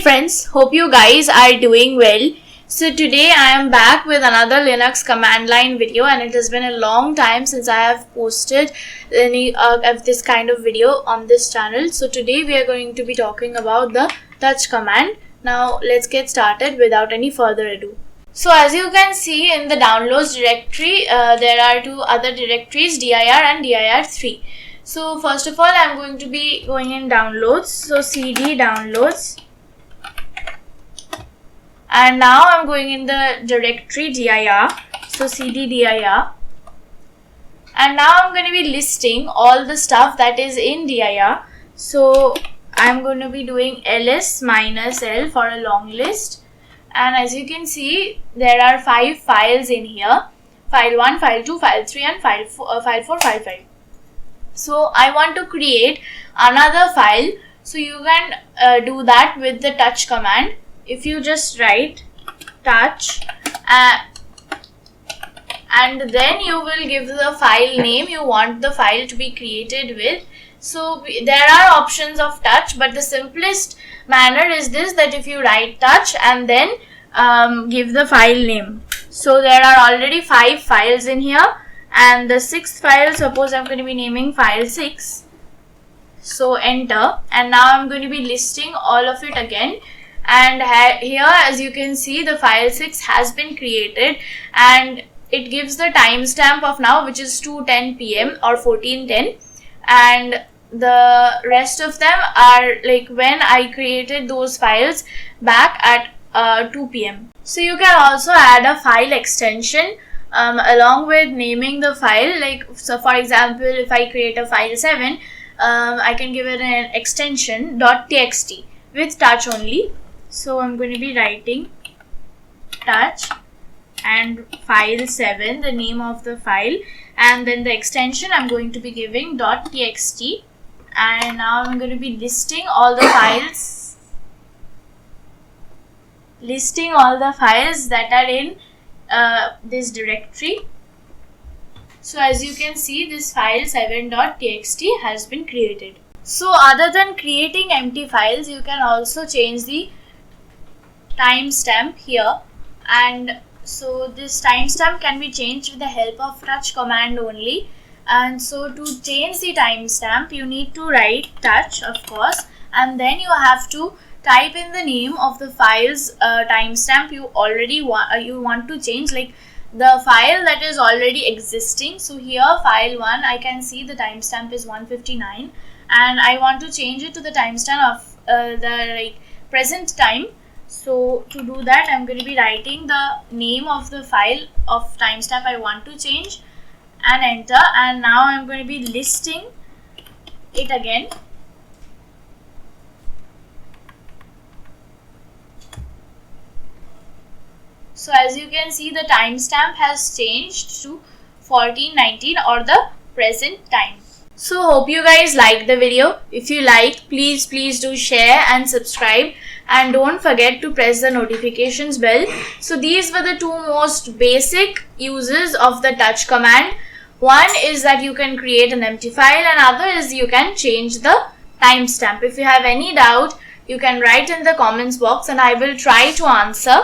friends, hope you guys are doing well. So today I am back with another Linux command line video, and it has been a long time since I have posted any of this kind of video on this channel. So today we are going to be talking about the touch command. Now let's get started without any further ado. So as you can see in the downloads directory, there are two other directories, dir and dir3. So first of all, I am going to be going in downloads. So cd downloads. And now I'm going in the directory dir, so cd dir, and now I'm going to be listing all the stuff that is in dir. So I'm going to be doing ls-l for a long list, and as you can see there are 5 files in here: file 1, file 2, file 3 and file 4, file 5. So I want to create another file, so you can do that with the touch command. If you just write touch and then you will give the file name you want the file to be created with. So there are options of touch, but the simplest manner is this, that if you write touch and then give the file name. So there are already 5 files in here, and the 6th file, suppose I'm going to be naming file 6. So enter, and now I'm going to be listing all of it again. And here, as you can see, the file 6 has been created, and it gives the timestamp of now, which is 2:10 p.m. or 14:10, and the rest of them are like when I created those files back at 2 p.m. So you can also add a file extension along with naming the file. Like, so for example, if I create a file 7, I can give it an extension .txt with touch only. So I'm going to be writing touch and file 7, the name of the file, and then the extension I'm going to be giving .txt, and now I'm going to be listing all the files, that are in this directory. So as you can see, this file 7.txt has been created. So other than creating empty files, you can also change the timestamp here, and so this timestamp can be changed with the help of touch command only. And so to change the timestamp, you need to write touch, of course, and then you have to type in the name of the file's timestamp you already want to change, like the file that is already existing. So here file 1, I can see the timestamp is 1:59, and I want to change it to the timestamp of the present time. So to do that, I'm going to be writing the name of the file of timestamp I want to change and enter, and now I'm going to be listing it again. So as you can see, the timestamp has changed to 14:19 or the present time. So hope you guys liked the video. If you like, please do share and subscribe, and don't forget to press the notifications bell. So these were the 2 most basic uses of the touch command. One is that you can create an empty file, and other is you can change the timestamp. If you have any doubt, you can write in the comments box and I will try to answer.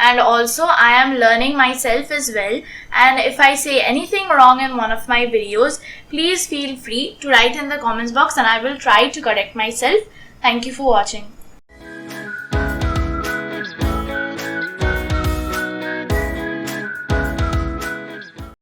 And also, I am learning myself as well, and if I say anything wrong in one of my videos, please feel free to write in the comments box and I will try to correct myself. Thank you for watching.